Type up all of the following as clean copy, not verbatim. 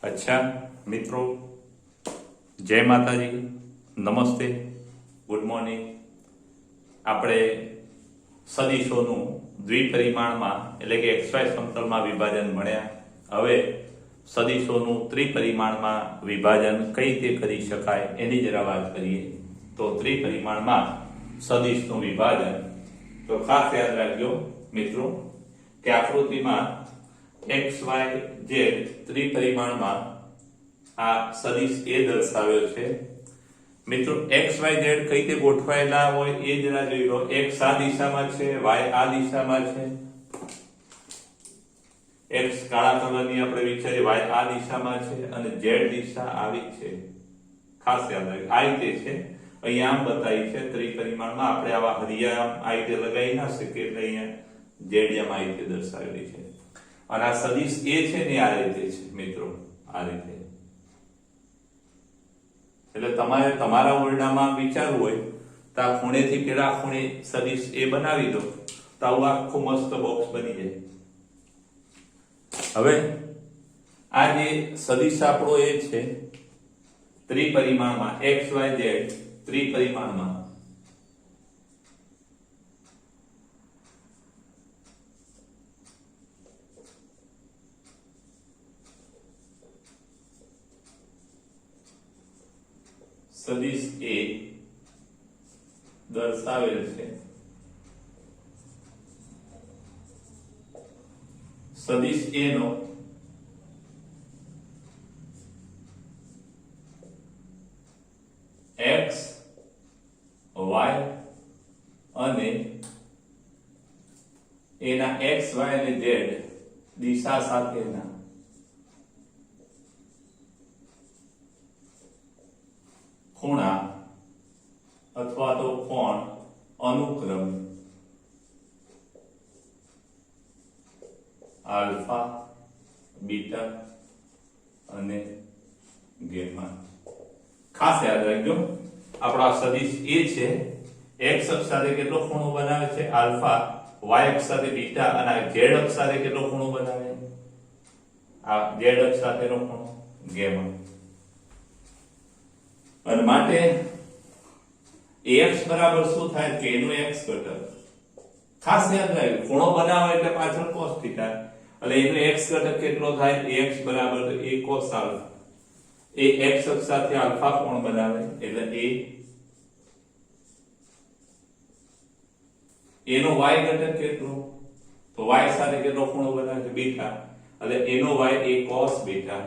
અચ્છા મિત્રો, જય માતાજી, નમસ્તે, ગુડ મોર્નિંગ. આપણે સદીશોનું દ્વિપરિમાણમાં એટલે કે XY સમતલમાં વિભાજન ભણ્યા. હવે સદીશોનું ત્રિપરિમાણમાં વિભાજન કઈ રીતે કરી શકાય એની જરા વાત કરીએ. તો ત્રિપરિમાણમાં સદીશનું વિભાજન, તો ખાસ યાદ રાખજો મિત્રો કે આકૃતિમાં XYZ ત્રિપરિમાણમાં આ સદિશ એ દર્શાવ્યો છે. મિત્રો XYZ કઈ રીતે ગોઠવાયેલા હોય એ જરા જોઈ લો. X આ દિશામાં છે, Y આ દિશામાં છે. X કાળા કલરની આપણે વિચારીએ, Y આ દિશામાં છે અને Z દિશા આવી છે. ખાસ યાદ રાખજો આ રીતે છે. અહીંયા આમ બતાવી છે ત્રિપરિમાણમાં. આપણે આવા હરિયા આ રીતે લગાવી ના શકીએ એટલે અહીંયા Z આ રીતે દર્શાવેલી છે. અને આ સદિશ એ છે ને આ રીતે છે મિત્રો, આ રીતે. એટલે તમારે તમારા ઓરડામાં વિચારવું હોય તો આ ખૂણેથી પેલા ખૂણે સદિશ એ બનાવી દો તો આવું આખું મસ્ત બોક્સ બની જાય. હવે આ જે સદિશ આપણો એ છે ત્રિપરિમાણમાં XYZ ત્રિપરિમાણમાં સદિશ એ દર્શાવેલ છે. સદિશ એ નો x, y અને એના x, y અને z દિશા સાથેના ખૂણા અથવા તો કોણ અનુક્રમ આલ્ફા, બીટા અને ગેમા. ખાસ યાદ રાખજો આપણો આ સદિશ એ છે. x અક્ષ સાથે કેટલો ખૂણો બનાવે છે? આલ્ફા. y અક્ષ સાથે બીટા અને z અક્ષ સાથે કેટલો ખૂણો બનાવે? આ z અક્ષ સાથેનો ખૂણો ગેમા. અને માટે ax બરાબર શું થાય કે એનું x ઘટક. ખાસ યાદ રાખજો ખૂણો બનાવો એટલે પાછળ cos થીટા એટલે એનો x ઘટક કેટલો થાય? ax બરાબર a cos alpha. A x અક્ષ સાથે આલ્ફા કોણ બનાવે એટલે a. એનો y ઘટક કેટલો? તો y સાથે કેટલો ખૂણો બનાવે છે? બીટા. એટલે એનો y a cos બીટા.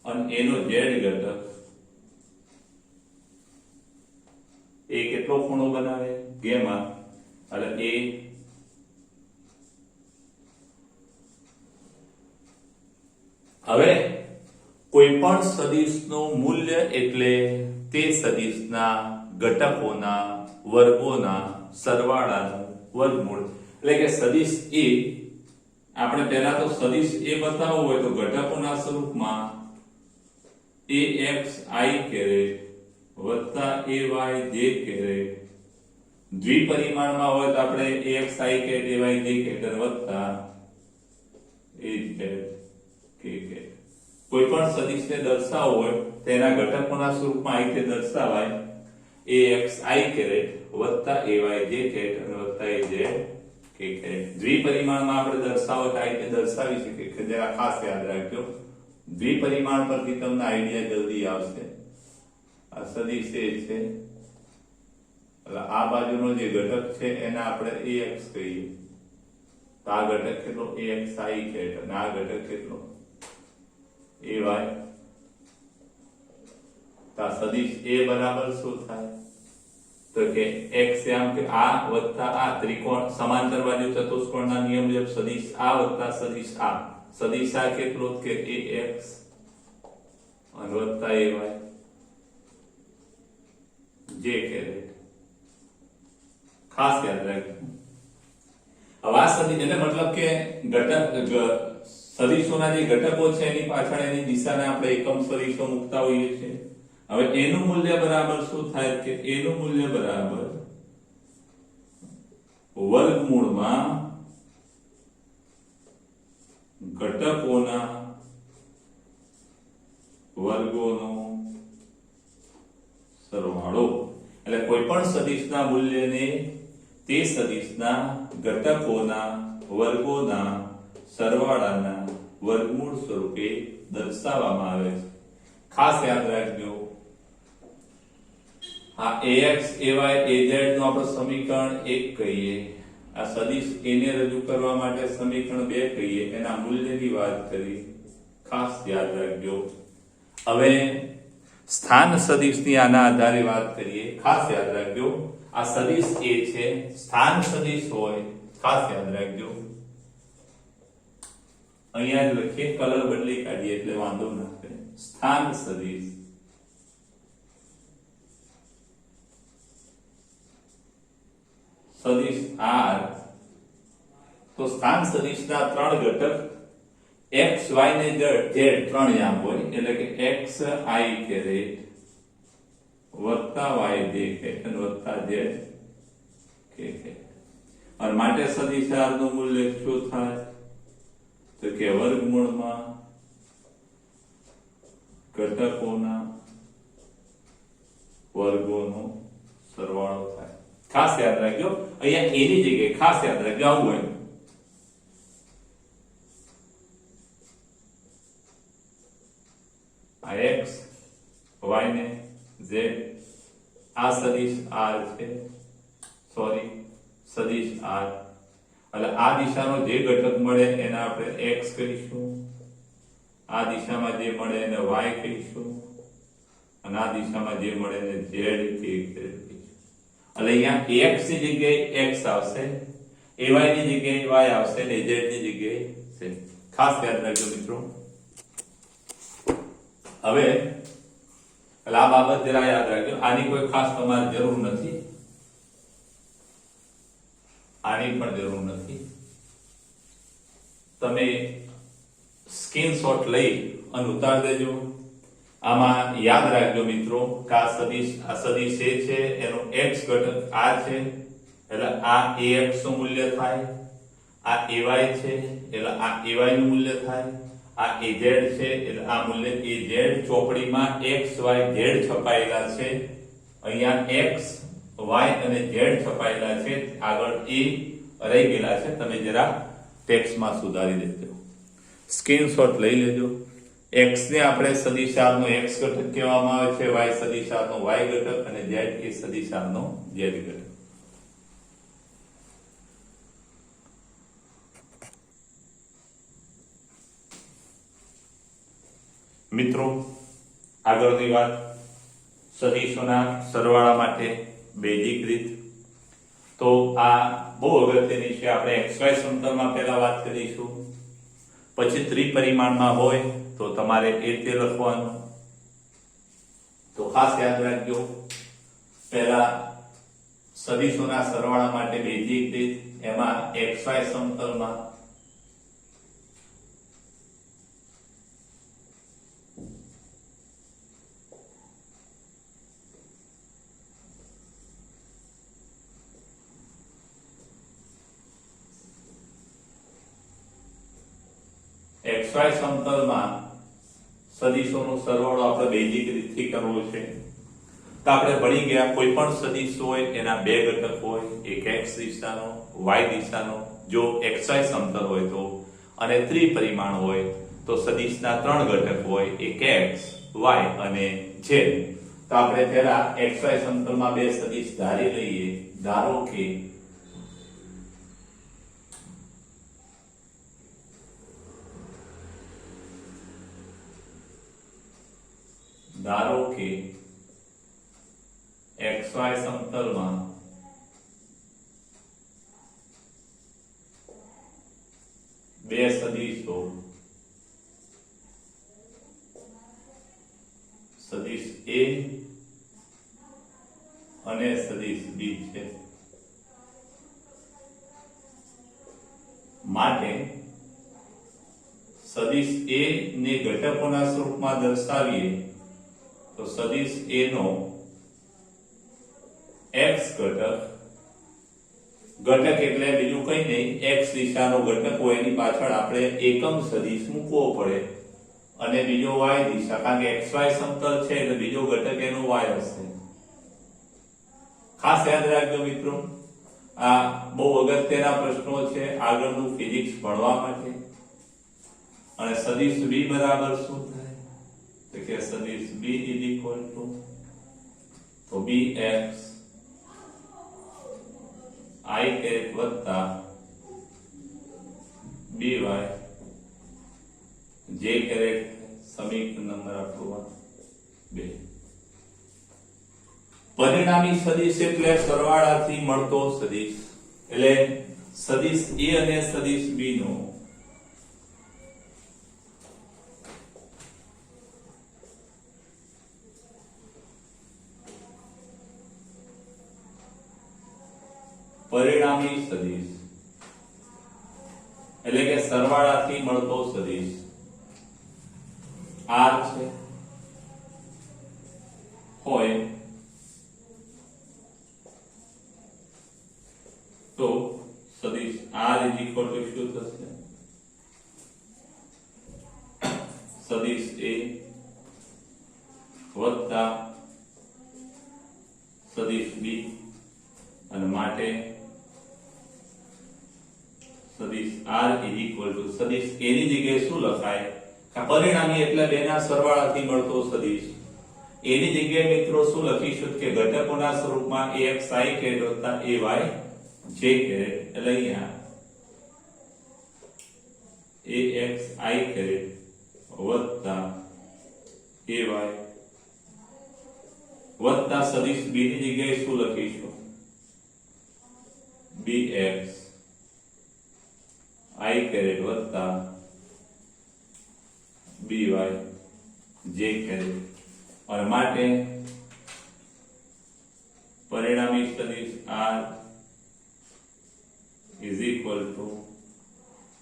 અને એનો z ઘટક એ કેટલો ખૂણો બનાવે? ગેમા. એટલે એ હવે કોઈ પણ સદિશનું મૂલ્ય એટલે તે સદિશના ઘટકોના વર્ગોના સરવાળાનું વર્ગમૂળ. એટલે કે સદિશ એ આપણે પહેલા તો સદિશ એ બતાવવું હોય તો ઘટકોના સ્વરૂપમાં ax I કેરેટ વત્તા ay j કેરેટ. દ્વિપરિમાણમાં હોય તો આપણે ax I caret ay j caret વત્તા az k કેરેટ. કોઈ પણ સદિશને દર્શાવવો હોય તેના ઘટકોના સ્વરૂપમાં આ રીતે દર્શાવાય ax I કેરેટ વત્તા ay j કેરેટ અને વત્તા az k કેરેટ. દ્વિપરિમાણમાં આપણે દર્શાવો તો આ રીતે દર્શાવી શકીએ કે જરા ખાસ યાદ રાખજો. દ્વિપરિમાણ પરથી તમને આઈડિયા જલ્દી આવશે. આ સદિશ એ છે એટલે આ બાજુનો જે ઘટક છે એને આપણે ax કહીએ તો આ ઘટક કેટલો? ax I કેરેટ અને આ ઘટક કેટલો? ay. તો આ સદિશ a બરાબર શું થાય? તો કે x આમ કે આ વત્તા આ ત્રિકોણ સમાંતર બાજુ ચતુષ્કોણના નિયમ મુજબ સદિશ આ વત્તા સદિશ આ. સદિશ આ કેટલો કે ax અને વત્તા ay j કેરેટ. ખાસ યાદ રાખજો. હવે આ સદિશ એટલે મતલબ કે ઘટક સદિશોના જે ઘટકો છે એની પાછળ એની દિશાને આપણે એકમ સદિશો મૂકતા હોઈએ છીએ. હવે એનું મૂલ્ય બરાબર શું થાય કે એનું મૂલ્ય બરાબર વર્ગમૂળમાં ઘટકોના વર્ગોનો સરવાળો. એટલે કોઈ પણ સદિશના મૂલ્યને તે સદિશના ઘટકોના વર્ગોના સરવાળાના વર્ગમૂળ સ્વરૂપે દર્શાવવામાં આવે છે. ખાસ યાદ રાખજો, આ ax ay az નું આપણે સમીકરણ 1 કહીએ, આ સદિશ a ને રજૂ કરવા માટે સમીકરણ 2 કહીએ, એના મૂલ્યની વાત કરી. ખાસ યાદ રાખજો. હવે સ્થાન સદિશની આના આધારે વાત કરીએ. ખાસ યાદ રાખજો, આ સદિશ a છે, સ્થાન સદિશ હોય, ખાસ યાદ રાખજો. અહીંયા જ લખીએ, કલર બદલી કાઢીએ એટલે વાંધો ના આવે. સ્થાન સદિશ સદિશ r, તો સ્થાન સદિશના ત્રણ ઘટક x y ને z ત્રણ યામ હોય, એટલે કે x I કેરેટ વત્તા y j કેરેટ વત્તા z કેરેટ. અને માટે સદિશ r નું મૂલ્ય શું થાય? તો કે વર્ગમૂળમાં ઘટકોના વર્ગોનો સરવાળો થાય. ખાસ યાદ રાખજો, અહીંયા એની જગ્યાએ ખાસ યાદ રાખજો આવું હોય. આ x y ને z, આ સદિશ r છે, સોરી સદિશ r, એટલે આ દિશાનો જે ઘટક મળે એને આપણે x કહીશું, આ દિશામાં જે મળે એને y કહીશું, અને આ દિશામાં જે મળે એને z કહીશું. એટલે અહીંયા x ની જગ્યાએ x આવશે, ay ની જગ્યાએ y આવશે, અને z ની જગ્યાએ z. ખાસ યાદ રાખજો મિત્રો. હવે એટલે આ બાબત જરા યાદ રાખજો, આની કોઈ ખાસ તમારે જરૂર નથી, આની પણ જરૂર નથી. તમે સ્ક્રીનશોટ લઈ અને ઉતાર દેજો. આમાં યાદ રાખજો મિત્રો કે આ સદિશ a છે, એનો x ઘટક આ છે, એટલે આ ax નું મૂલ્ય થાય, આ ay છે એટલે આ ay નું મૂલ્ય થાય, આ az છે એટલે આ મૂલ્ય az. ચોપડીમાં x y z છપાયેલા છે, અહીંયા x y અને z છપાયેલા છે, આગળ a રહી ગયેલા છે. તમે જરા ટેક્સ્ટમાં સુધારી દેજો, સ્ક્રીનશોટ લઈ લેજો. x ને આપણે સદિશ r નો x ઘટક કહેવામાં આવે છે, y સદિશ r નો y ઘટક, અને z એ સદિશ r નો z ઘટક. મિત્રો આગળની વાત સદિશોના સરવાળા માટે બેઝિક રીત. તો આ બહુ અગત્યની છે. આપણે xy સમતલમાં પહેલા વાત કરીશું, પછી ત્રિપરિમાણમાં હોય તો તમારે એ રીતે લખવાનું. તો ખાસ યાદ રાખજો, પહેલા સદિશોના સરવાળા માટે બેઝિક રીત, એમાં xy સમતલમાં xy સમતલમાં સદિશોનો સરવાળો આપણે બેઝિક રીતથી કરવો છે. તો આપણે ભણી ગયા, કોઈ પણ સદિશ હોય એના બે ઘટક હોય, એક x દિશાનો, y દિશાનો, જો xy સમતલ હોય તો, અને ત્રિપરિમાણ હોય તો સદિશના ત્રણ ઘટક હોય, એક x y અને z. તો આપણે પહેલા xy સમતલમાં બે સદિશ ધારી લઈએ. ધારો કે xy સમતલમાં બે સદિશો, સદિશ a અને સદિશ b છે. માટે સદિશ a ને ઘટકોના સ્વરૂપમાં દર્શાવીએ તો સદિશ a નો x ઘટક ઘટક એટલે બીજું કઈ નહીં, x દિશાનો ઘટક હોય એની પાછળ આપણે એકમ સદિશ મૂકવો પડે, અને બીજો y દિશા, કારણ કે xy સમતલ છે એટલે બીજો ઘટક એનો y હશે. ખાસ યાદ રાખજો મિત્રો, આ બહુ અગત્યના પ્રશ્નો છે આગળનું ફિઝિક્સ ભણવા માટે. અને સદિશ b બરાબર શું થાય? તો કે સદિશ b તો bx I કેરેટ વત્તા by j કેરેટ, સમીકરણ નંબર આપણું 2. પરિણામી સદિશ એટલે સરવાળાથી મળતો સદિશ, એટલે સદિશ a અને સદિશ b નો પરિણામી સદિશ એટલે કે સરવાળાથી મળતો સદિશ r છે હોય તો સદિશ r શું થશે? સદિશ a વત્તા સદિશ b, અને માટે સદિશ r સદિશ a ની જગ્યાએ શું લખાય? પરિણામી એટલે બેના સરવાળાથી મળતો સદિશ. a ની જગ્યાએ મિત્રો શું લખીશું કે ઘટકોના સ્વરૂપમાં axi કેરેટ વત્તા ay j કેરેટ, એટલે અહીંયા axi કેરેટ વત્તા ay વત્તા સદિશ b ની જગ્યાએ શું લખીશું? bx I કેરેટ વત્તા by j કેરેટ, અને માટે પરિણામી સદિશ r is equal to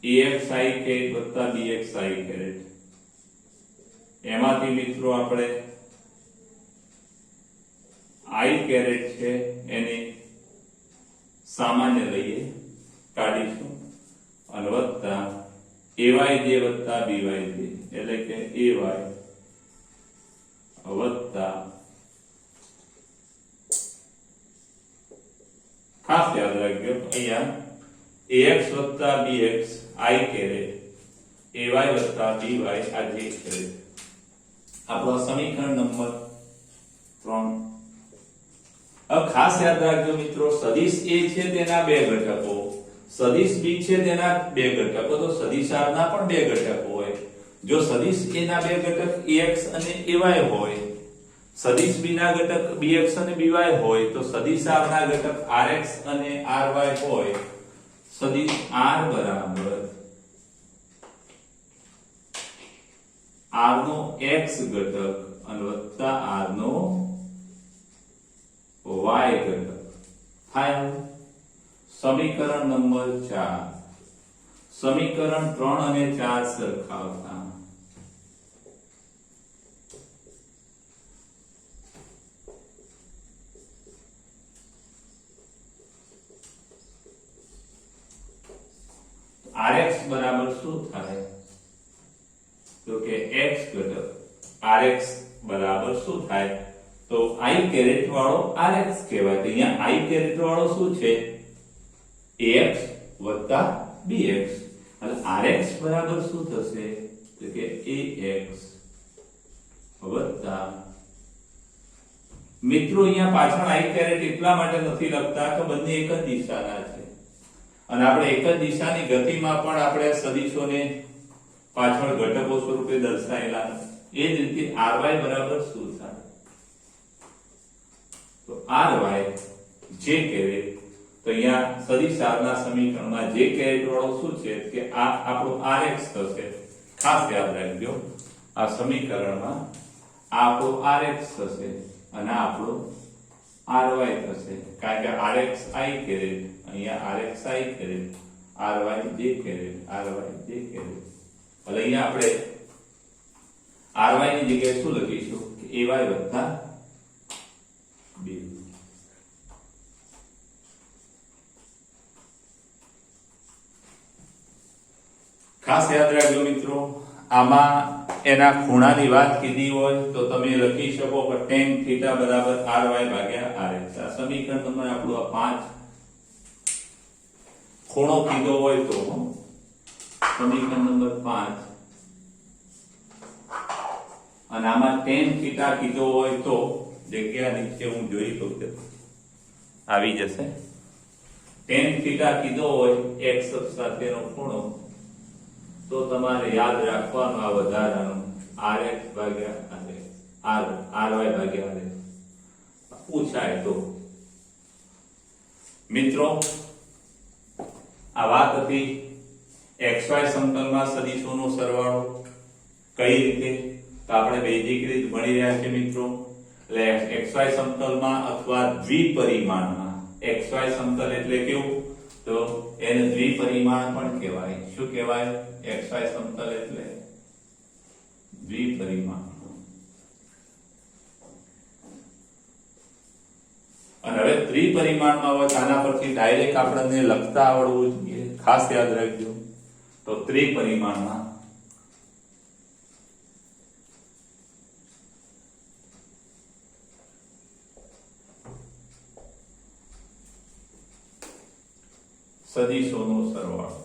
axi caret વત્તા bxi કેરેટ. એમાંથી મિત્રો આપણે I કેરેટ છે એને સામાન્ય લઈએ, કાઢીશું, અને વત્તા ayj વત્તા byj, એટલે કે ay વત્તા, ખાસ યાદ રાખજો અહીંયા ax વત્તા bx I કેરેટ, ay વત્તા by આ j કેરેટ. આપણો સમીકરણ નંબર 3. अब खास याद રાખજો મિત્રો, સદિશ a છે તેના બે ઘટકો, સદિશ b છે તેના બે ઘટકો, તો સદિશ r ના પણ બે ઘટકો હોય. જો સદિશ a ના બે ઘટક ax અને ay હોય, સદિશ b ના ઘટક bx અને by હોય, તો સદિશ r ના ઘટક rx અને ry હોય. સદિશ r બરાબર r નો x ઘટક અને વત્તા r નો y ઘટક થાય. સમીકરણ નંબર 4. સમીકરણ 3 અને 4 સરખાવતા rx બરાબર શું થાય? તો કે x ઘટક rx બરાબર શું થાય? તો I કેરેટ વાળો rx કહેવાય. તો અહીંયા I કેરેટ વાળો શું છે? ax વત્તા bx. એટલે rx બરાબર શું થશે? તો કે ax વત્તા, મિત્રો અહીંયા પાછળ I કેરેટ એટલા માટે નથી લખતા કે બંને એક જ દિશાના છે, અને આપણે એક જ દિશાની ગતિમાં પણ આપણે સદિશોને પાછળ ઘટકો સ્વરૂપે દર્શાવેલા. એ જ રીતે ry બરાબર શું થાય? તો ry j કેરેટ, તો અહીંયા સદિશ r ના સમીકરણમાં j કેરેટ વાળો શું છે કે આ આપણો rx થશે. ખાસ યાદ રાખજો, આ સમીકરણમાં આ આપણો rx થશે અને આ આપણો ry થશે, કારણ કે rx I કેરેટ, અહીંયા rx I caret, ry j caret, ry j caret. એટલે અહીંયા આપણે ry ની જગ્યાએ શું લખીશું કે ay વત્તા b. ખાસ યાદ રાખજો મિત્રો, આમાં એના ખૂણાની વાત કીધી હોય તો તમે લખી શકો કે tan θ બરાબર ry ભાગ્યા rx. આ સમીકરણ નંબર આપણું આ 5 ખૂણો કીધો હોય તો સમીકરણ નંબર 5 અને આમાં tan θ કીધો હોય તો જગ્યા નીચે હું જોઈ લઉં કે આવી જશે. tan θ કીધો હોય x અક્ષ સાથેનો ખૂણો તો તમારે યાદ રાખવાનું આ વધારાનું rx ભાગ્યા ry ભાગ્યા rx પૂછાય તો. મિત્રો આ વાત હતી xy સમતલમાં સદિશોનો સરવાળો કઈ રીતે, તો આપણે બેઝિક રીત ભણી રહ્યા છે મિત્રો. એટલે xy સમતલમાં અથવા દ્વિપરિમાણમાં, xy સમતલ એટલે કેવું, તો એને દ્વિપરિમાણ પણ કહેવાય. શું કહેવાય? xy સમતલ એટલે દ્વિપરિમાણ. અને હવે ત્રિપરિમાણમાં હોય આના પરથી ડાયરેક્ટ આપણને લખતા આવડવું જોઈએ. ખાસ યાદ રાખજો. તો ત્રિપરિમાણમાં સદિશોનો સરવાળો.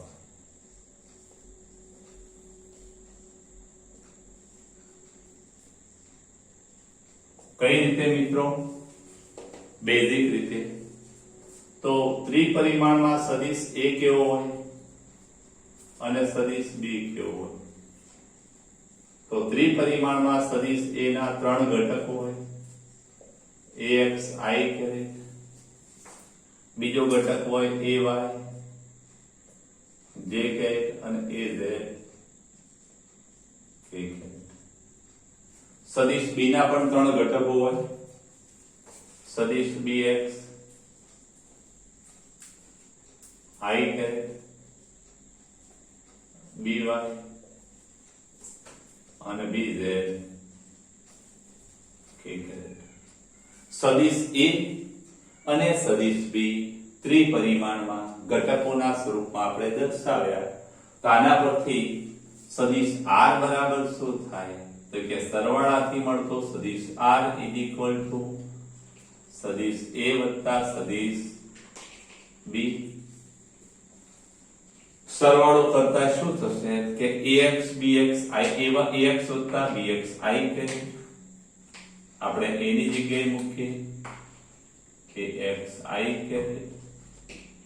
કઈ રીતે મિત્રો? બેઝિક રીતે. તો ત્રિપરિમાણમાં સદિશ A કેવો હોય અને સદિશ B કેવો હોય. તો ત્રિપરિમાણમાં સદિશ A ના 3 ઘટકો હોય, ax i કેરેટ, બીજો ઘટક હોય ay j કેરેટ અને az k કેરેટ. સદિશ B ના પણ 3 ઘટકો હોય, સદિશ bx i કેરેટ, by અને bz k કેરેટ. સદિશ A અને સદિશ B ત્રિપરિમાણમાં ઘટકોના સ્વરૂપમાં આપણે દર્શાવ્યા. તો આના પરથી સદિશ R બરાબર શું થાય, તો કે સરવાળાથી મળતો સદિશ R સદિશ A વત્તા સદિશ B. સરવાળો કરતા શું થશે કે ax bx i એવા ax વત્તા bx i કે આપણે a ની જગ્યાએ મૂકીએ કે x i કે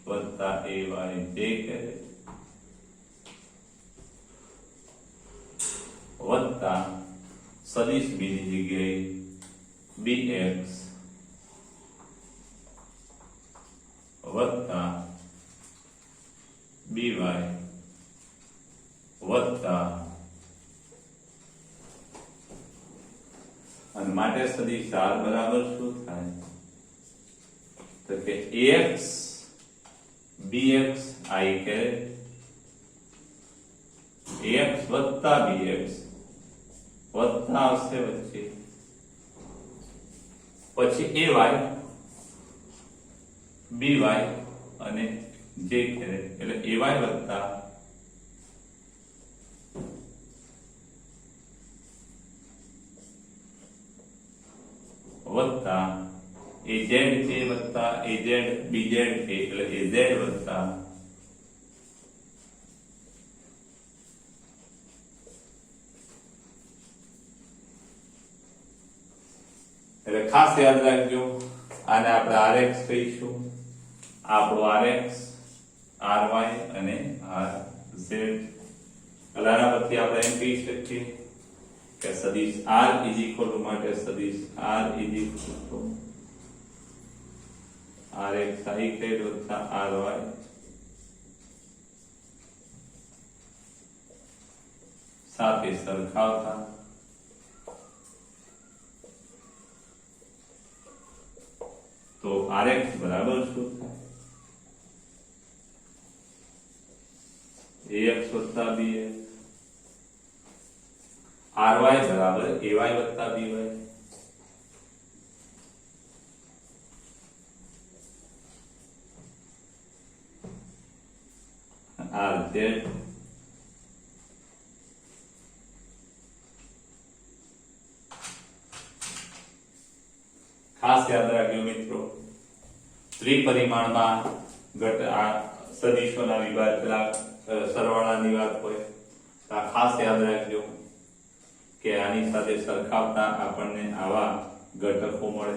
વત્તા ay j કે વત્તા સદિશ b ની જગ્યાએ bx વત્તા by વત્તા અને માટે સદિશ R બરાબર શું થાય, તો કે ax bx i caret ax વત્તા bx વત્તા આવશે વચ્ચે પછી ay by અને j કેરેટ એટલે ay વત્તા વત્તા az છે વત્તા az bz છે એટલે az વત્તા એટલે ખાસ યાદ રાખજો. આને આપણે rx કહીશું, આપણો rx ry અને rz. આના પરથી આપણે એમ કહી શકીએ કે સદિશ R માટે સદિશ R rx i વત્તા ry સાથે સરખાવતા તો rx બરાબર શું થાય, ax વત્તા bx, ry બરાબર ay વત્તા by, rz ખાસ યાદ રાખજો મિત્રો, ત્રિપરિમાણમાં આ સદિશોના વિભાગ પેલા સરવાળાની વાત હોય તો આ ખાસ યાદ રાખજો કે આની સાથે સરખાવતા આપણને આવા ઘટકો મળે.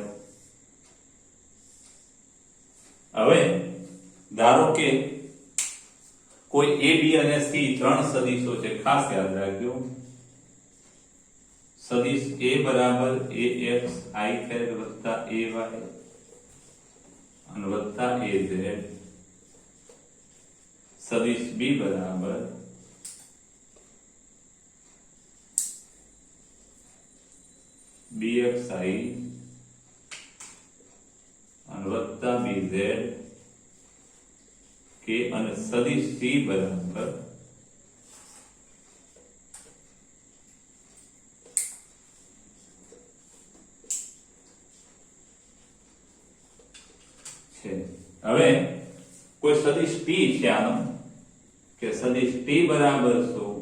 હવે ધારો કે કોઈ a b અને c ત્રણ સદિશો છે. ખાસ યાદ રાખજો, સદિશ a બરાબર ax i વત્તા ay અને વત્તા az, સદિશ b બરાબર bxi અને વત્તા bz કે અને સદિશ c બરાબર છે. હવે કોઈ સદિશ t છે આનો, કે સદિશ t બરાબર શું,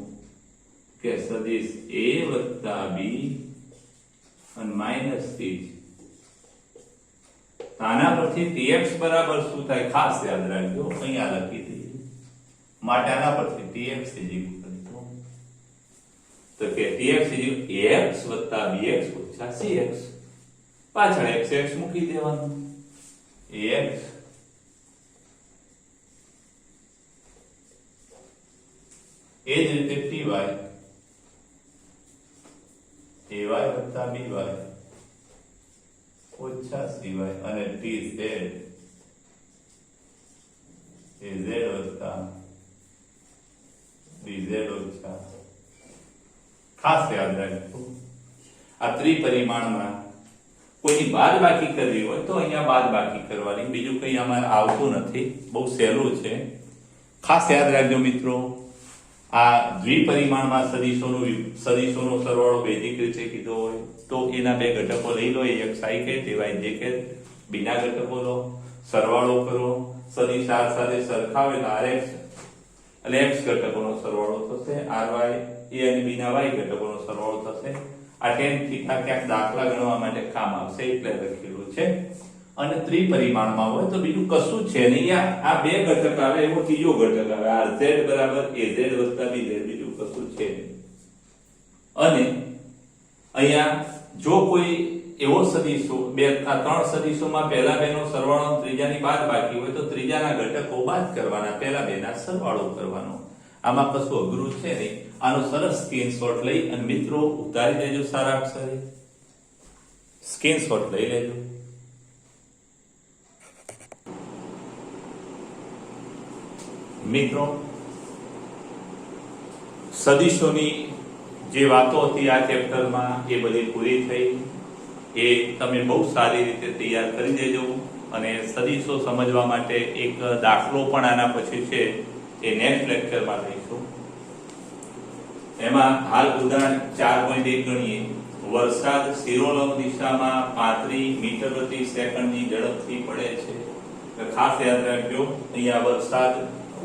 કે સદિશ a વત્તા b અને માઈનસ c. આના પરથી tx બરાબર શું થાય ખાસ યાદ રાખજો, અહીંયા લખી દઈએ માટે આના પરથી tx તો કે tx ax વત્તા bx ઓછા cx, પાછળ x x મૂકી દેવાનું, ax એ જ રીતે ty ay વત્તા by ઓછા cy અને tz az વત્તા bz ઓછા. ખાસ યાદ રાખજો આ ત્રિપરિમાણમાં કોઈની બાદબાકી કરવી હોય તો અહીંયા બાદબાકી કરવાની, બીજું કંઈ આમાં આવતું નથી, બહુ સહેલું છે. ખાસ યાદ રાખજો મિત્રો, આ દ્વિપરિમાણમાં સદિશોનો સરવાળો બેઝિક રીતે કીધો હોય તો એના બે ઘટકો લઈ લો, એક સાઈ કે ડિવાઇડ જે કે બીના ઘટકો લો, સરવાળો કરો, સદિશ r સાથે સરખાવે તો rx એટલે x ઘટકોનો સરવાળો થશે, ry a અને b ના y ઘટકોનો સરવાળો થશે. આ tan થીટા ક્યાંક દાખલા ગણવા માટે કામ આવશે એટલે લખેલું છે. અને ત્રિપરિમાણમાં હોય તો બીજું કશું છે નહીં, આ બે ઘટક આવે એવો ત્રીજો ઘટક આવે, rz બરાબર az વત્તા bz, બીજું કશું છે નહીં. અને અહીંયા જો કોઈ એવો સદિશો આ ત્રણ સદિશોમાં પહેલા બેનો સરવાળો ત્રીજાની બાદબાકી હોય તો ત્રીજાના ઘટકો બાદ કરવાના, પહેલા બેના સરવાળો કરવાનો. આમાં કશું અઘરું છે નહીં. આનો સરસ સ્ક્રીનશોટ લઈ અને મિત્રો ઉતારી લેજો, સારા અક્ષરે સ્ક્રીનશોટ લઈ લેજો. મિત્રો સદિશોની જે વાતો હતી આ ચેપ્ટરમાં એ બધી પૂરી થઈ, એ તમે બહુ સારી રીતે તૈયાર કરી દેજો. અને સદિશો સમજવા માટે એક દાખલો પણ આના પછી છે, એ નેક્સ્ટ લેક્ચરમાં લઈશું. એમાં હાલ ઉદાહરણ 4.1 ગણીએ. વરસાદ શિરોલંબ દિશામાં 35 મીટર પ્રતિ સેકન્ડની ઝડપથી પડે છે. ખાસ યાદ રાખજો, અહીંયા વરસાદ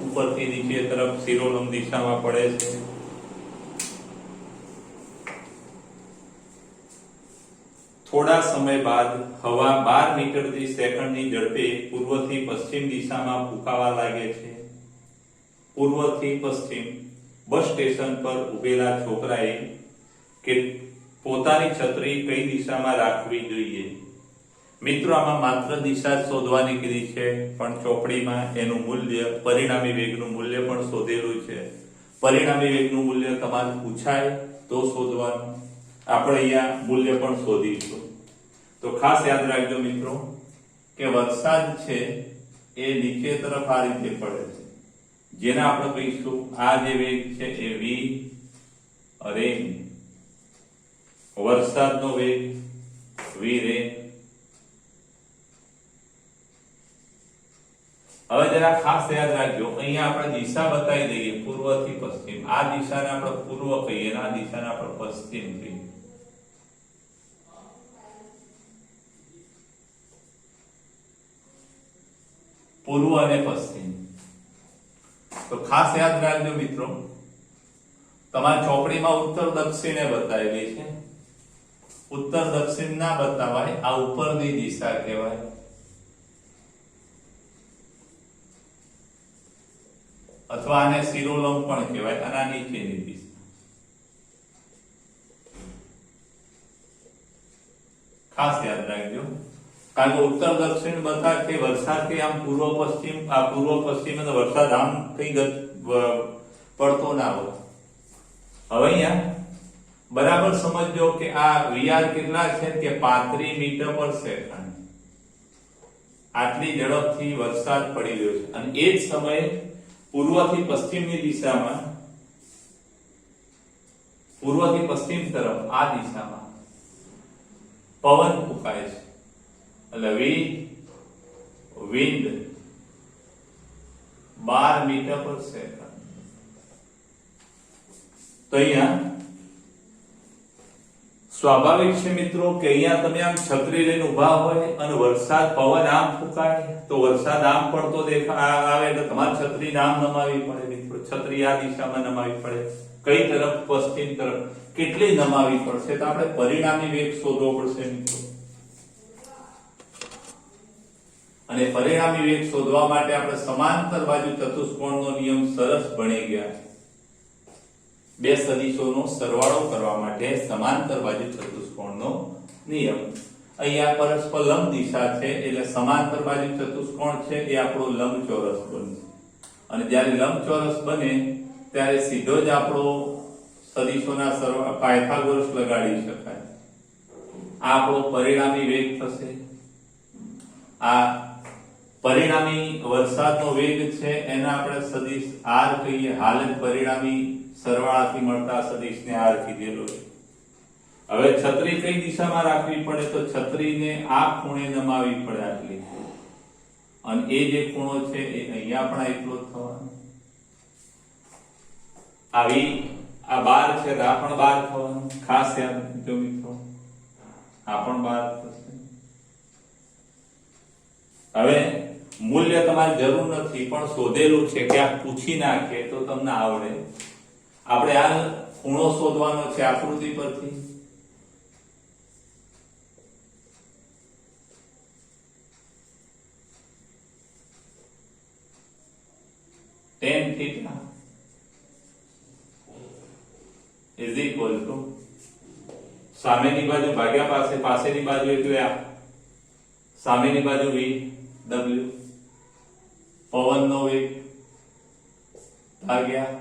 ઉપરથી નીચે તરફ શિરોલંબ દિશામાં પડે છે. થોડા સમય બાદ હવા 12 મીટર પ્રતિ સેકન્ડની ઝડપે પૂર્વથી પશ્ચિમ દિશામાં ફૂંકાવા લાગે છે. પૂર્વથી પશ્ચિમ બસ સ્ટેશન પર ઉભેલા છોકરાએ કે પોતાની છત્રી કઈ દિશામાં રાખવી જોઈએ? મિત્રો આમાં માત્ર દિશા શોધવાની કીધી છે, પણ ચોપડીમાં એનું મૂલ્ય, પરિણામી વેગનું મૂલ્ય પણ શોધેલું છે. પરિણામી વેગનું મૂલ્ય તમારે પૂછાય તો શોધવાનું, આપણે અહીંયા મૂલ્ય પણ શોધીશું. તો ખાસ યાદ રાખજો મિત્રો કે વરસાદ છે એ નીચે તરફ આ રીતે પડે છે, જેને આપણે કહીશું આ જે વેગ છે એ v રેન, વરસાદનો વેગ v રેન. હવે જરા ખાસ યાદ રાખજો, અહીંયા આપણે દિશા બતાવી દઈએ પૂર્વથી પશ્ચિમ. આ દિશાને આપણે પૂર્વ કહીએ અને આ દિશાને આપણે પશ્ચિમ કહીએ. પૂર્વ અને પશ્ચિમ. તો ખાસ યાદ રાખજો મિત્રો, તમારી ચોપડીમાં ઉત્તર દક્ષિણે બતાવેલી છે, ઉત્તર દક્ષિણ ના બતાવાય, આ ઉપરની દિશા કહેવાય. અથવા આને શિરોલંબ પણ કહેવાય, અને આ નીચેની દિશા. ખાસ યાદ રાખજો, કારણ કે ઉત્તર દક્ષિણ બતાવે કે વરસાદ કે આમ પૂર્વ પશ્ચિમ, આ પૂર્વ પશ્ચિમ તો વરસાદ આમ કઈ પડતો ના હોય. હવે અહીંયા બરાબર સમજજો કે આ વીઆર કેટલા છે કે 35 મીટર પર સેકન્ડ. આટલી ઝડપથી વરસાદ પડી રહ્યો છે, અને એ જ સમયે પૂર્વથી પશ્ચિમની દિશામાં, પૂર્વથી પશ્ચિમ તરફ આ દિશામાં પવન ફૂંકાય છે. એટલે વિન્ડ 12 મીટર પર સેકન્ડ. તો અહીંયા સ્વાભાવિક છે મિત્રો કે અહીંયા તમે આમ છત્રી લઈને ઉભા હોય અને વરસાદ પવન આમ ફૂંકાય તો વરસાદ આમ પડતો આવે એટલે તમારે છત્રી આમ નમાવી પડે મિત્રો. છત્રી આ દિશામાં નમાવી પડે. કઈ તરફ? પશ્ચિમ તરફ. કેટલી નમાવી પડશે? તો આપણે પરિણામી વેગ શોધવો પડશે મિત્રો. અને પરિણામી વેગ શોધવા માટે આપણે સમાંતર બાજુ ચતુષ્કોણનો નિયમ સરસ ભણી ગયા છે. બે સદિશોનો સરવાળો કરવા માટે સમાંતર બાજુ ચતુષ્કોણનો નિયમ. અહીંયા પરસ્પર લંબ દિશા છે એટલે સમાંતર બાજુ ચતુષ્કોણ છે એ આપણો લંબચોરસ બનશે. અને જ્યારે લંબચોરસ બને ત્યારે સીધો જ આપણો સદિશોના સરવાળા પાયથાગોરસ લગાડી શકાય. આ આપણો પરિણામી વેગ થશે. આ પરિણામી વરસાદનો વેગ છે એના આપણે સદિશ r કહીએ. હાલ જ પરિણામી સરવાળાથી મળતા સદિશને r કીધેલો છે. હવે છત્રી કઈ દિશામાં રાખવી પડે? તો છત્રીને આ ખૂણે નમાવી પડે આટલી, અને એ જે ખૂણો છે એ અહીંયા પણ એટલો જ થવાનો. આવી આ 12 છે, આ પણ 12 થવાનું. ખાસ યાદ રાખજો મિત્રો, આ પણ 12 થશે. હવે મૂલ્ય તમારે જરૂર નથી, પણ શોધેલું છે કે આ પૂછી નાખે તો તમને આવડે. આપણે આ ખૂણો શોધવાનો છે આકૃતિ પરથી. tan theta is equal to સામેની બાજુ ભાગ્યા પાસેની બાજુ એટલે આ સામેની બાજુ v w પવનનો વેગ ભાગ્યા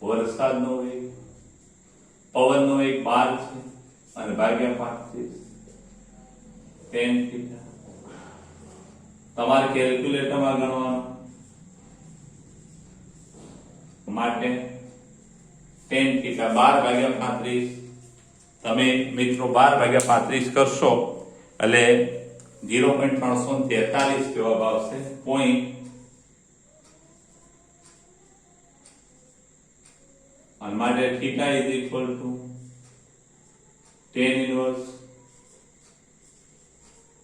વરસાદનો વેગ. પવનનો વેગ 12 છે અને ભાગ્યા 35 tan theta. તમારે કેલ્ક્યુલેટરમાં ગણવાનું માટે tan theta 12/35. તમે મિત્રો 12/35 કરશો એટલે 0.343 જવાબ આવશે. પોઈન્ટ અને માટે theta is equal to tan inverse.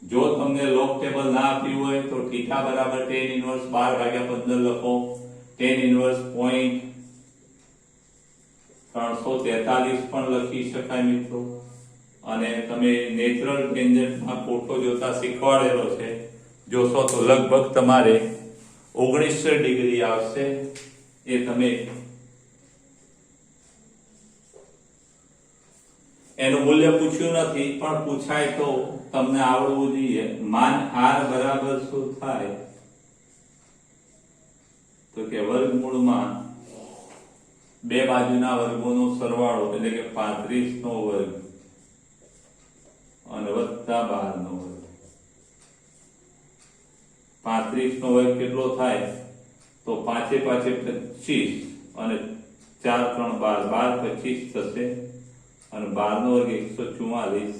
જો તમને લોગ ટેબલ ના આપ્યું હોય તો થીટા બરાબર tan ઇન્વર્સ 12/15 લખો. tan ઇન્વર્સ 0.343 પણ લખી શકાય મિત્રો. અને તમે નેચરલ ટેન્જન્ટમાં કોઠો જોતા શીખવાડેલો છે, જોશો તો લગભગ તમારે 19 ડિગ્રી આવશે. એ તમે એનું મૂલ્ય પૂછ્યું નથી, પણ પૂછાય તો તમને આવડવું જોઈએ. માન r બરાબર શું થાય? તો કે વર્ગમૂળમાં બે બાજુના વર્ગોનો સરવાળો એટલે કે 35 નો વર્ગ અને વત્તા 12 નો વર્ગ. 35 નો વર્ગ કેટલો થાય? તો 5 × 5 = 25 અને 4 × 3 = 12 25 થશે. અને 12 નો વર્ગ 144.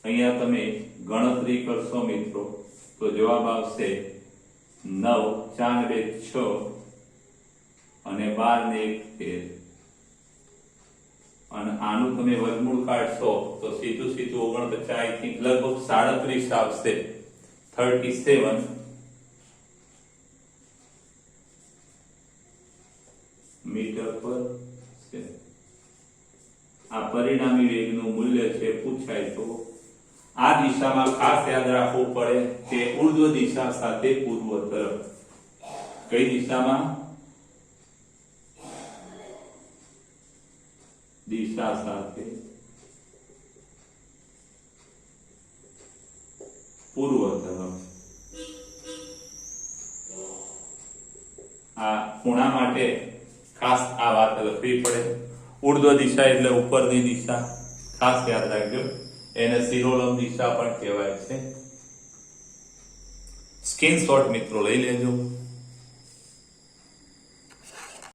અહીંયા તમે ગણતરી કરશો મિત્રો તો જવાબ આવશે 9 4 2 6 અને 12 ને 1 13. અને આનું તમે વર્ગમૂળ કાઢશો તો સીધું 49 આઈ થિંક લગભગ 37 આવશે. 37 મીટર પર સેકન્ડ. આ પરિણામી વેગનું મૂલ્ય છે પૂછાય તો આ દિશામાં ખાસ યાદ રાખવું પડે કે ઉર્ધ્વ દિશા સાથે પૂર્વ તરફ. કઈ દિશામાં? દિશા સાથે પૂર્વ તરફ. આ ખૂણા માટે ખાસ આ વાત લખવી પડે. ઉર્ધ્વ દિશા એટલે ઉપરની દિશા, ખાસ યાદ રાખજો. એને શિરોલંબ દિશા પણ કહેવાય છે. સ્ક્રીનશોટ મિત્રો લઈ લેજો.